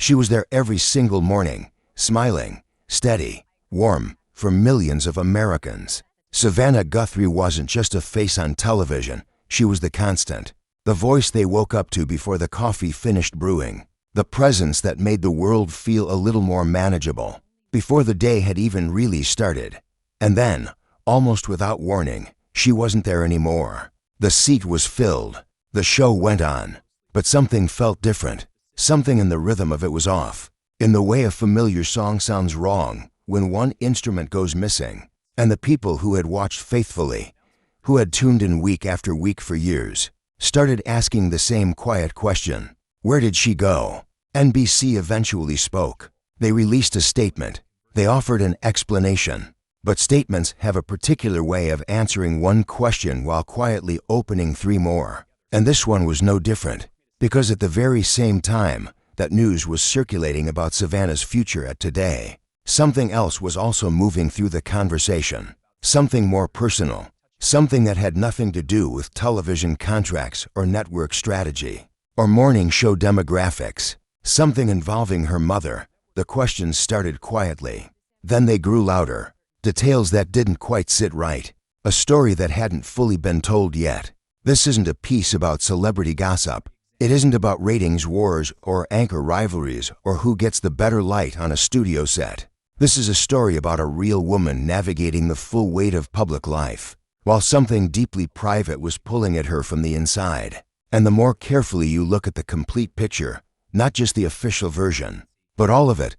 She was there every single morning, smiling, steady, warm, for millions of Americans. Savannah Guthrie wasn't just a face on television, she was the constant. The voice they woke up to before the coffee finished brewing. The presence that made the world feel a little more manageable, before the day had even really started. And then, almost without warning, she wasn't there anymore. The seat was filled. The show went on. But something felt different. Something in the rhythm of it was off. In the way a familiar song sounds wrong when one instrument goes missing. And the people who had watched faithfully, who had tuned in week after week for years, started asking the same quiet question. Where did she go? NBC eventually spoke. They released a statement. They offered an explanation. But statements have a particular way of answering one question while quietly opening three more. And this one was no different, because at the very same time that news was circulating about Savannah's future at Today, something else was also moving through the conversation. Something more personal. Something that had nothing to do with television contracts or network strategy or morning show demographics. Something involving her mother. The questions started quietly. Then they grew louder. Details that didn't quite sit right. A story that hadn't fully been told yet. This isn't a piece about celebrity gossip. It isn't about ratings wars or anchor rivalries or who gets the better light on a studio set. This is a story about a real woman navigating the full weight of public life, while something deeply private was pulling at her from the inside. And the more carefully you look at the complete picture, not just the official version, but all of it,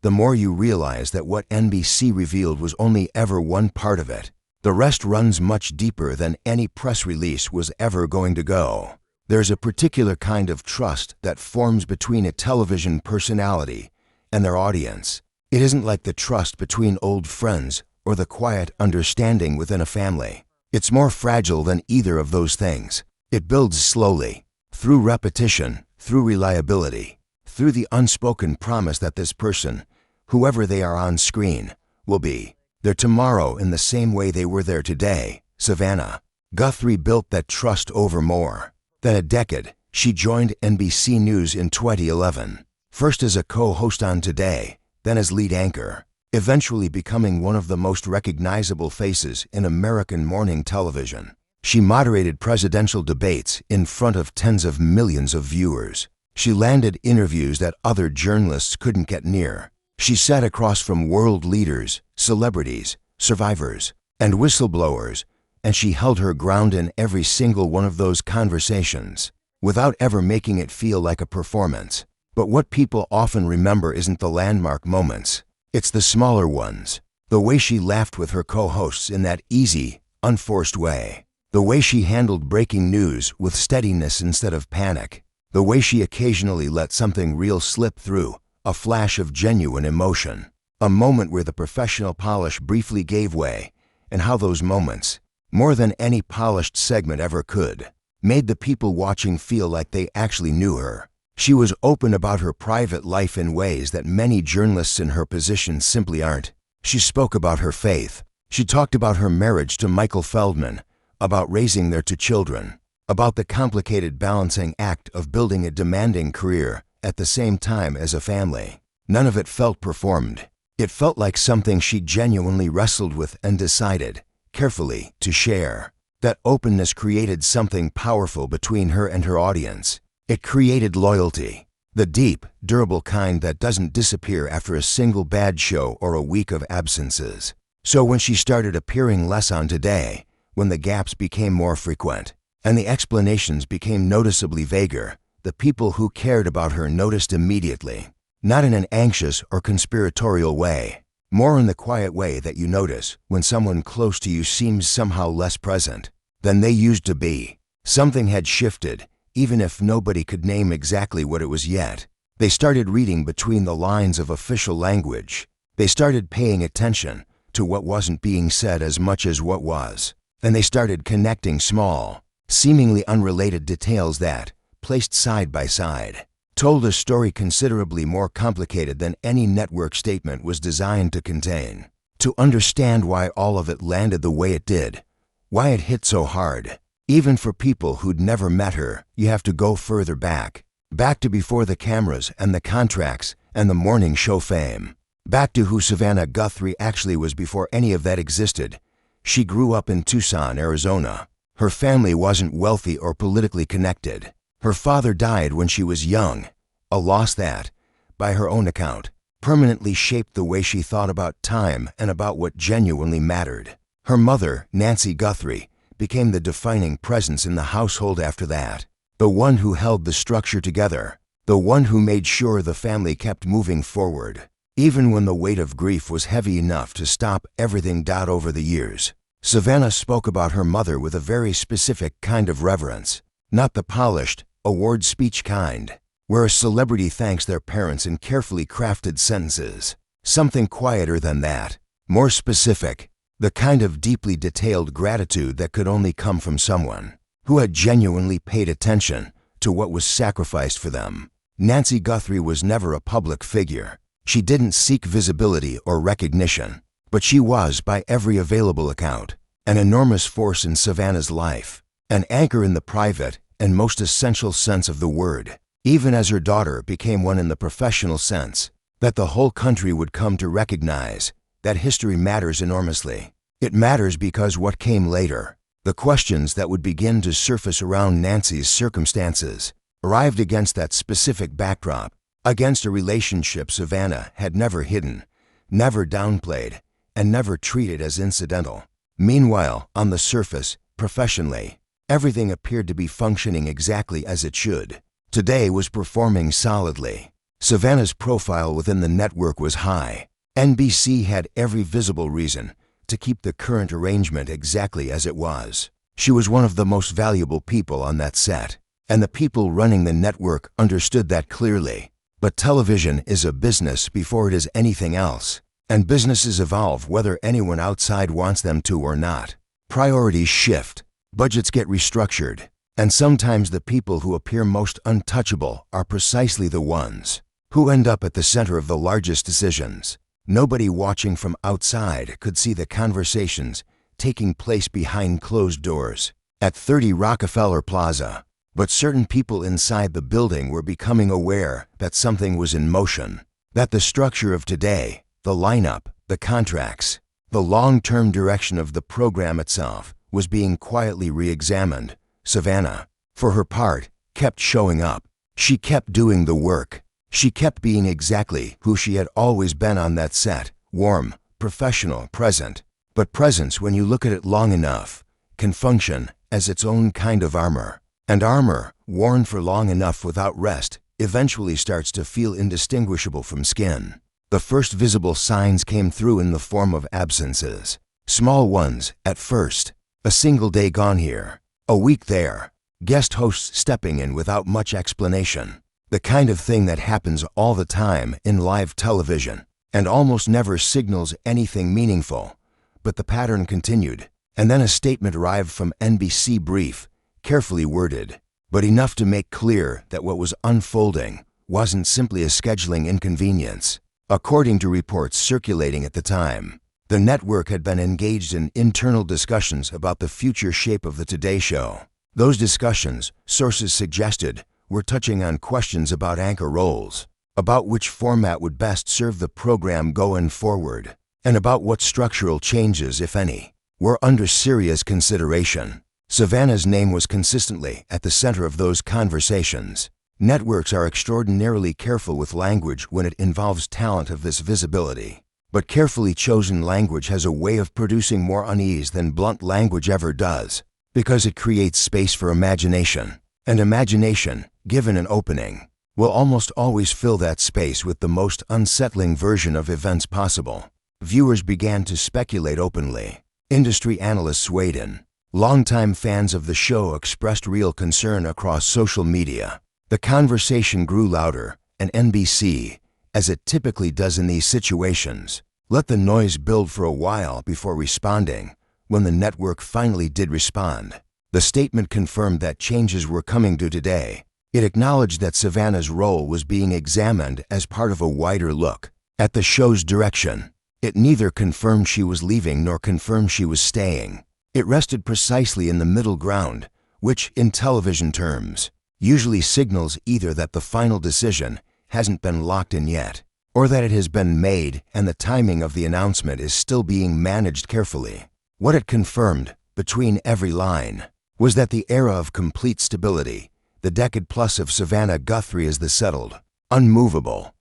the more you realize that what NBC revealed was only ever one part of it. The rest runs much deeper than any press release was ever going to go. There's a particular kind of trust that forms between a television personality and their audience. It isn't like the trust between old friends or the quiet understanding within a family. It's more fragile than either of those things. It builds slowly, through repetition, through reliability, through the unspoken promise that this person, whoever they are on screen, will be there tomorrow in the same way they were there today. Savannah Guthrie built that trust over more than a decade. She joined NBC News in 2011, first as a co-host on Today, then as lead anchor, eventually becoming one of the most recognizable faces in American morning television. She moderated presidential debates in front of tens of millions of viewers. She landed interviews that other journalists couldn't get near. She sat across from world leaders, celebrities, survivors, and whistleblowers, and she held her ground in every single one of those conversations, without ever making it feel like a performance. But what people often remember isn't the landmark moments. It's the smaller ones. The way she laughed with her co-hosts in that easy, unforced way. The way she handled breaking news with steadiness instead of panic. The way she occasionally let something real slip through, a flash of genuine emotion. A moment where the professional polish briefly gave way, and how those moments, more than any polished segment ever could, made the people watching feel like they actually knew her. She was open about her private life in ways that many journalists in her position simply aren't. She spoke about her faith. She talked about her marriage to Michael Feldman, about raising their two children, about the complicated balancing act of building a demanding career at the same time as a family. None of it felt performed. It felt like something she genuinely wrestled with and decided, carefully, to share. That openness created something powerful between her and her audience. It created loyalty, the deep, durable kind that doesn't disappear after a single bad show or a week of absences. So when she started appearing less on Today, when the gaps became more frequent, and the explanations became noticeably vaguer, the people who cared about her noticed immediately. Not in an anxious or conspiratorial way, more in the quiet way that you notice when someone close to you seems somehow less present than they used to be. Something had shifted, even if nobody could name exactly what it was yet. They started reading between the lines of official language. They started paying attention to what wasn't being said as much as what was. And they started connecting small, seemingly unrelated details that, placed side by side, told a story considerably more complicated than any network statement was designed to contain. To understand why all of it landed the way it did, why it hit so hard, even for people who'd never met her, you have to go further back. Back to before the cameras and the contracts and the morning show fame. Back to who Savannah Guthrie actually was before any of that existed. She grew up in Tucson, Arizona. Her family wasn't wealthy or politically connected. Her father died when she was young, a loss that, by her own account, permanently shaped the way she thought about time and about what genuinely mattered. Her mother, Nancy Guthrie, became the defining presence in the household after that, the one who held the structure together, the one who made sure the family kept moving forward, even when the weight of grief was heavy enough to stop everything. Over the years, Savannah spoke about her mother with a very specific kind of reverence, not the polished, award speech kind, where a celebrity thanks their parents in carefully crafted sentences. Something quieter than that, more specific, the kind of deeply detailed gratitude that could only come from someone who had genuinely paid attention to what was sacrificed for them. Nancy Guthrie was never a public figure. She didn't seek visibility or recognition, but she was, by every available account, an enormous force in Savannah's life, an anchor in the private and most essential sense of the word, even as her daughter became one in the professional sense, that the whole country would come to recognize that history matters enormously. It matters because what came later, the questions that would begin to surface around Nancy's circumstances, arrived against that specific backdrop, against a relationship Savannah had never hidden, never downplayed, and never treated as incidental. Meanwhile, on the surface, professionally, everything appeared to be functioning exactly as it should. Today was performing solidly. Savannah's profile within the network was high. NBC had every visible reason to keep the current arrangement exactly as it was. She was one of the most valuable people on that set, and the people running the network understood that clearly. But television is a business before it is anything else, and businesses evolve whether anyone outside wants them to or not. Priorities shift, budgets get restructured, and sometimes the people who appear most untouchable are precisely the ones who end up at the center of the largest decisions. Nobody watching from outside could see the conversations taking place behind closed doors at 30 Rockefeller Plaza, but certain people inside the building were becoming aware that something was in motion, that the structure of today, the lineup, the contracts, the long-term direction of the program itself was being quietly re-examined. Savannah, for her part, kept showing up. She kept doing the work. She kept being exactly who she had always been on that set, warm, professional, present. But presence, when you look at it long enough, can function as its own kind of armor. And armor, worn for long enough without rest, eventually starts to feel indistinguishable from skin. The first visible signs came through in the form of absences. Small ones, at first. A single day gone here, a week there. Guest hosts stepping in without much explanation. The kind of thing that happens all the time in live television and almost never signals anything meaningful. But the pattern continued, and then a statement arrived from NBC, brief, carefully worded, but enough to make clear that what was unfolding wasn't simply a scheduling inconvenience. According to reports circulating at the time, the network had been engaged in internal discussions about the future shape of the Today Show. Those discussions, sources suggested, were touching on questions about anchor roles, about which format would best serve the program going forward, and about what structural changes, if any, were under serious consideration. Savannah's name was consistently at the center of those conversations. Networks are extraordinarily careful with language when it involves talent of this visibility. But carefully chosen language has a way of producing more unease than blunt language ever does, because it creates space for imagination. And imagination, given an opening, will almost always fill that space with the most unsettling version of events possible. Viewers began to speculate openly. Industry analysts weighed in. Longtime fans of the show expressed real concern across social media. The conversation grew louder, and NBC, as it typically does in these situations, let the noise build for a while before responding. When the network finally did respond, the statement confirmed that changes were coming to Today. It acknowledged that Savannah's role was being examined as part of a wider look at the show's direction. It neither confirmed she was leaving nor confirmed she was staying. It rested precisely in the middle ground, which, in television terms, usually signals either that the final decision hasn't been locked in yet, or that it has been made and the timing of the announcement is still being managed carefully. What it confirmed, between every line, was that the era of complete stability, the decade plus of Savannah Guthrie as the settled, unmovable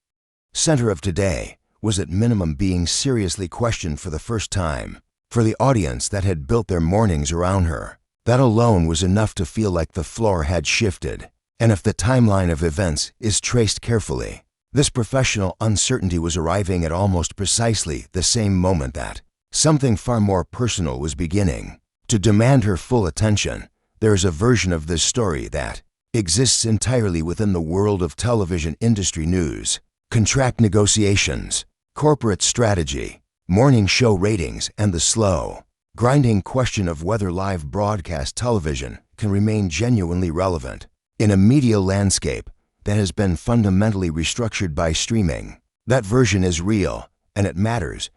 center of today, was at minimum being seriously questioned for the first time. For the audience that had built their mornings around her, that alone was enough to feel like the floor had shifted. And if the timeline of events is traced carefully, this professional uncertainty was arriving at almost precisely the same moment that something far more personal was beginning to demand her full attention. There is a version of this story that exists entirely within the world of television industry news, contract negotiations, corporate strategy, morning show ratings, and the slow, grinding question of whether live broadcast television can remain genuinely relevant in a media landscape that has been fundamentally restructured by streaming. That version is real, and it matters,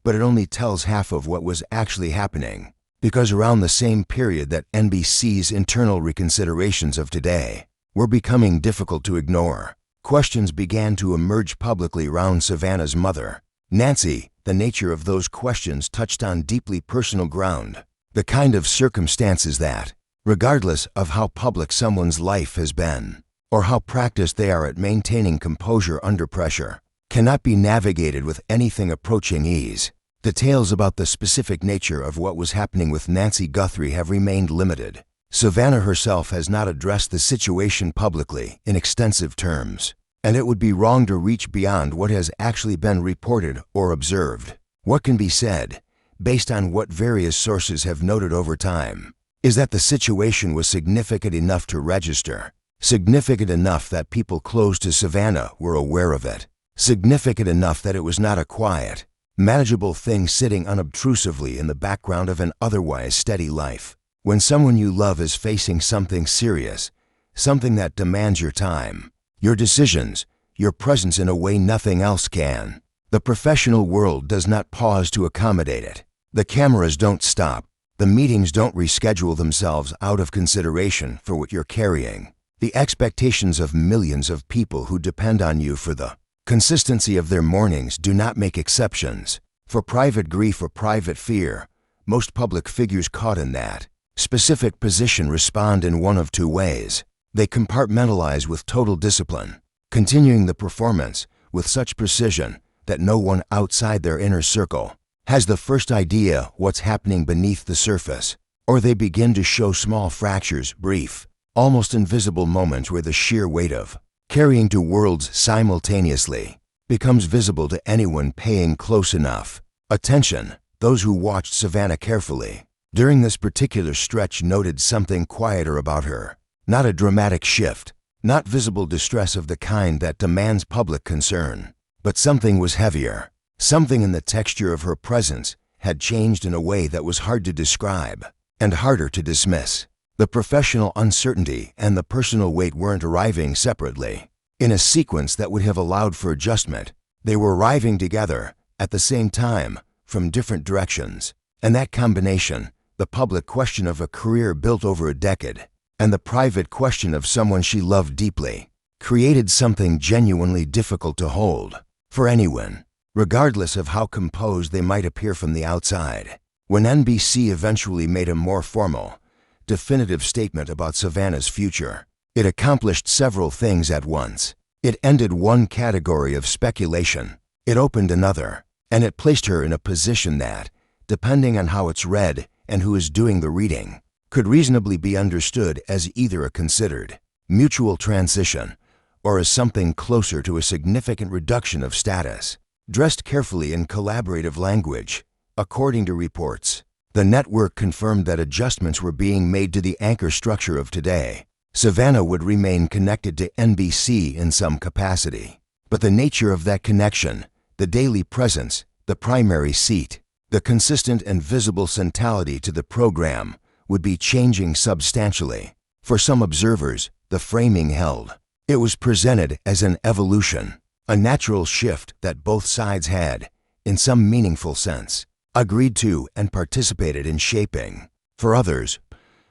but it only tells half of what was actually happening, because around the same period that NBC's internal reconsiderations of today were becoming difficult to ignore, questions began to emerge publicly around Savannah's mother, Nancy. The nature of those questions touched on deeply personal ground, the kind of circumstances that, regardless of how public someone's life has been, or how practiced they are at maintaining composure under pressure, cannot be navigated with anything approaching ease. Details about the specific nature of what was happening with Nancy Guthrie have remained limited. Savannah herself has not addressed the situation publicly in extensive terms, and it would be wrong to reach beyond what has actually been reported or observed. What can be said, based on what various sources have noted over time, is that the situation was significant enough to register, significant enough that people close to Savannah were aware of it, significant enough that it was not a quiet, manageable thing sitting unobtrusively in the background of an otherwise steady life. When someone you love is facing something serious, something that demands your time, your decisions, your presence in a way nothing else can, the professional world does not pause to accommodate it. The cameras don't stop. The meetings don't reschedule themselves out of consideration for what you're carrying. The expectations of millions of people who depend on you for the consistency of their mornings do not make exceptions. For private grief or private fear, most public figures caught in that specific position respond in one of two ways. They compartmentalize with total discipline, continuing the performance with such precision that no one outside their inner circle has the first idea what's happening beneath the surface, or they begin to show small fractures, brief, almost invisible moments where the sheer weight of carrying two worlds simultaneously becomes visible to anyone paying close enough attention. Those who watched Savannah carefully during this particular stretch noted something quieter about her. Not a dramatic shift, not visible distress of the kind that demands public concern, but something was heavier. Something in the texture of her presence had changed in a way that was hard to describe and harder to dismiss. The professional uncertainty and the personal weight weren't arriving separately, in a sequence that would have allowed for adjustment. They were arriving together, at the same time, from different directions. And that combination, the public question of a career built over a decade, and the private question of someone she loved deeply, created something genuinely difficult to hold for anyone, regardless of how composed they might appear from the outside. When NBC eventually made a more formal, definitive statement about Savannah's future, it accomplished several things at once. It ended one category of speculation, it opened another, and it placed her in a position that, depending on how it's read and who is doing the reading, could reasonably be understood as either a considered mutual transition or as something closer to a significant reduction of status. Dressed carefully in collaborative language, according to reports, the network confirmed that adjustments were being made to the anchor structure of today. Savannah would remain connected to NBC in some capacity, but the nature of that connection, the daily presence, the primary seat, the consistent and visible centrality to the program would be changing substantially. For some observers, the framing held. It was presented as an evolution, a natural shift that both sides had, in some meaningful sense, agreed to and participated in shaping. For others,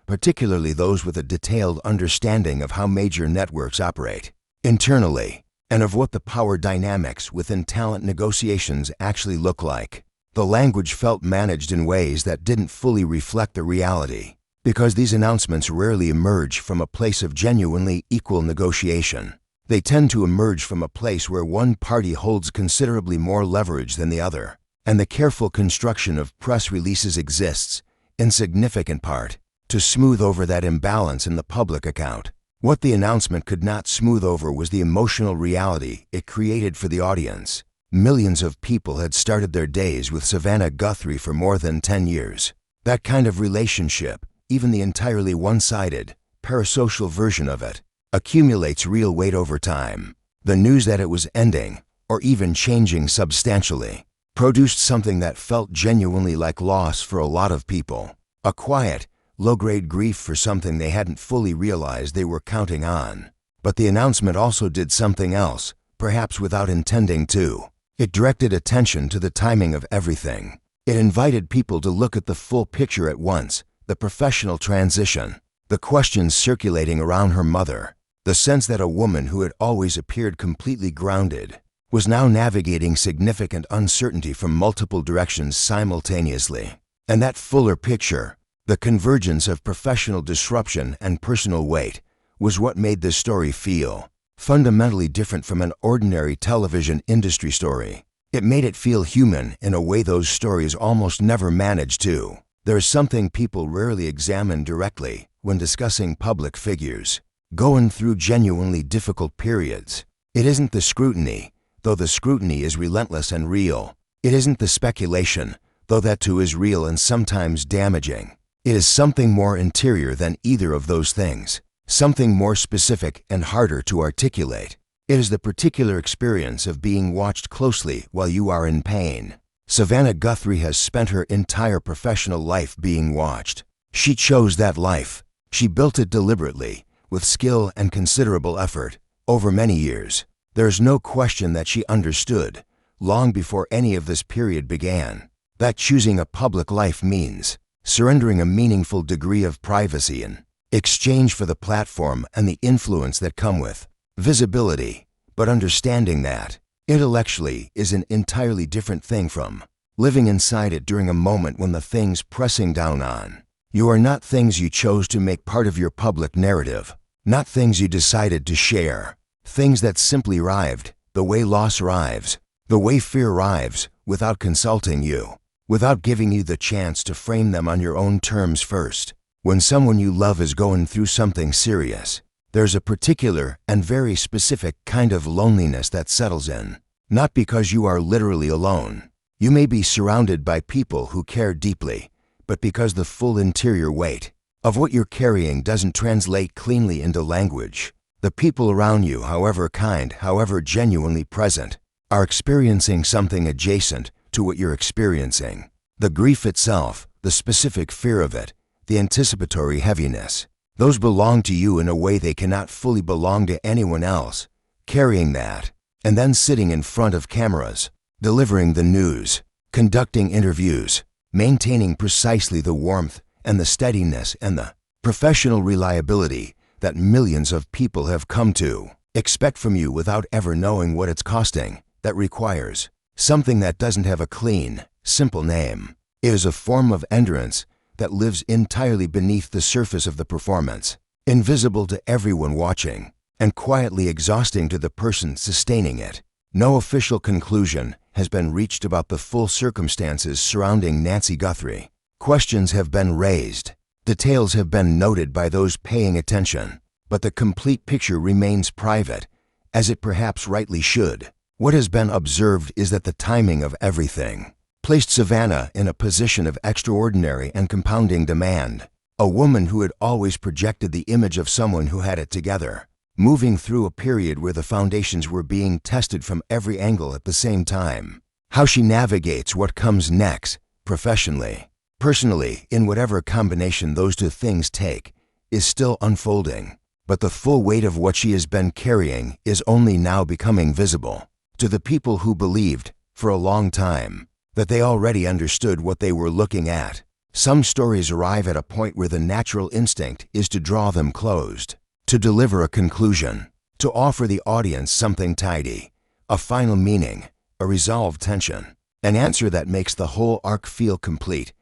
particularly those with a detailed understanding of how major networks operate internally and of what the power dynamics within talent negotiations actually look like. The language felt managed in ways that didn't fully reflect the reality, because these announcements rarely emerge from a place of genuinely equal negotiation. They tend to emerge from a place where one party holds considerably more leverage than the other, and the careful construction of press releases exists, in significant part, to smooth over that imbalance in the public account. What the announcement could not smooth over was the emotional reality it created for the audience. Millions of people had started their days with Savannah Guthrie for more than 10 years. That kind of relationship, even the entirely one-sided, parasocial version of it, accumulates real weight over time. The news that it was ending, or even changing substantially, produced something that felt genuinely like loss for a lot of people. A quiet, low-grade grief for something they hadn't fully realized they were counting on. But the announcement also did something else, perhaps without intending to. It directed attention to the timing of everything. It invited people to look at the full picture at once, the professional transition, the questions circulating around her mother, the sense that a woman who had always appeared completely grounded was now navigating significant uncertainty from multiple directions simultaneously. And that fuller picture, the convergence of professional disruption and personal weight, was what made this story feel fundamentally different from an ordinary television industry story. It made it feel human in a way those stories almost never manage to. There is something people rarely examine directly when discussing public figures going through genuinely difficult periods. It isn't the scrutiny, though the scrutiny is relentless and real. It isn't the speculation, though that too is real and sometimes damaging. It is something more interior than either of those things. Something more specific and harder to articulate. It is the particular experience of being watched closely while you are in pain. Savannah Guthrie has spent her entire professional life being watched. She chose that life. She built it deliberately, with skill and considerable effort, over many years. There is no question that she understood, long before any of this period began, that choosing a public life means surrendering a meaningful degree of privacy in exchange for the platform and the influence that come with visibility. But understanding that, intellectually, is an entirely different thing from living inside it during a moment when the things pressing down on you are not things you chose to make part of your public narrative, not things you decided to share, things that simply arrived, the way loss arrives, the way fear arrives, without consulting you, without giving you the chance to frame them on your own terms first. When someone you love is going through something serious, there's a particular and very specific kind of loneliness that settles in. Not because you are literally alone. You may be surrounded by people who care deeply, but because the full interior weight of what you're carrying doesn't translate cleanly into language. The people around you, however kind, however genuinely present, are experiencing something adjacent to what you're experiencing. The grief itself, the specific fear of it, the anticipatory heaviness, those belong to you in a way they cannot fully belong to anyone else. Carrying that, and then sitting in front of cameras, delivering the news, conducting interviews, maintaining precisely the warmth and the steadiness and the professional reliability that millions of people have come to expect from you without ever knowing what it's costing, that requires something that doesn't have a clean, simple name. It is a form of endurance that lives entirely beneath the surface of the performance, invisible to everyone watching, and quietly exhausting to the person sustaining it. No official conclusion has been reached about the full circumstances surrounding Nancy Guthrie. Questions have been raised, details have been noted by those paying attention, but the complete picture remains private, as it perhaps rightly should. What has been observed is that the timing of everything placed Savannah in a position of extraordinary and compounding demand. A woman who had always projected the image of someone who had it together, moving through a period where the foundations were being tested from every angle at the same time. How she navigates what comes next, professionally, personally, in whatever combination those two things take, is still unfolding. But the full weight of what she has been carrying is only now becoming visible to the people who believed, for a long time, that they already understood what they were looking at. Some stories arrive at a point where the natural instinct is to draw them closed, to deliver a conclusion, to offer the audience something tidy, a final meaning, a resolved tension, an answer that makes the whole arc feel complete.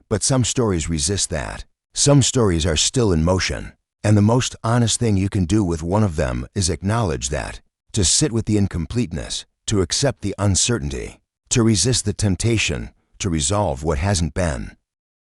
But some stories resist that. Some stories are still in motion, and the most honest thing you can do with one of them is acknowledge that, to sit with the incompleteness, to accept the uncertainty, to resist the temptation, to resolve what hasn't been.